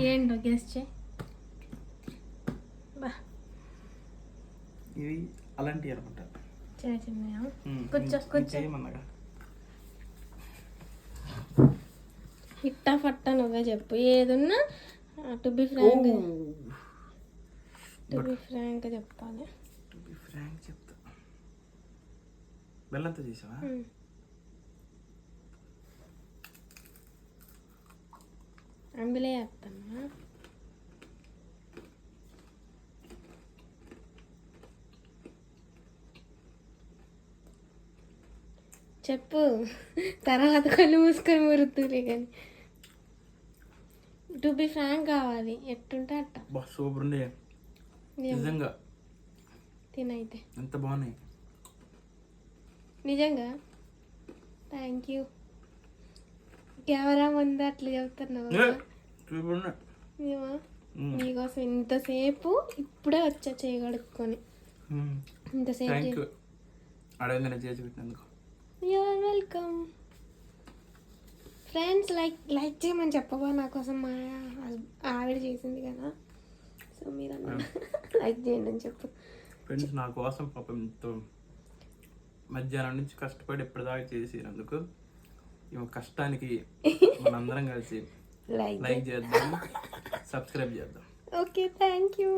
ఏంటో గెస్ట్ చేయి. బా ఇవి అలాంటివి అనమాట. చిన్న చిన్న కూర్చో చేయమన్నగా ఇట్టా ఫట్టా నువ్వే చెప్పు ఏదున్నా. టు బి ఫ్రాంక్ చెప్పాలి. చెప్తా. బెల్లంతో చేసావా? అంబిలే వేస్తాను. చెప్పు, తర్వాత కళ్ళు మూసుకొని మురుతులే కానీ. టు బి ఫ్రాంక్ కావాలి, ఎట్టుంటే అట్ట. సూపర్ ఉండే నిజంగా. తినైతే ఎంత బాగున్నాయి నిజంగా. Thank you. కెమెరా ముందు అట్లా చెప్తున్నావు. నీకోసం ఇంతసేపు ఇప్పుడే వచ్చా చేయగడుక్కొని. ఇంతసేపు యూఆర్ వెల్కమ్. ఫ్రెండ్స్ లైక్ చేయమని చెప్పబా, నా కోసం మా ఆవిడ చేసింది కదా, సో మీరు లైక్ చేయండి అని చెప్పు. ఫ్రెండ్స్ నా కోసం పాపం ఎంతో మధ్యాహ్నం నుంచి కష్టపడి ఎప్పటిదాకా చేసినందుకు ఈ కష్టానికి మనందరం కలిసి లైక్ చేద్దాం, సబ్స్క్రైబ్ చేద్దాం. Okay, thank you.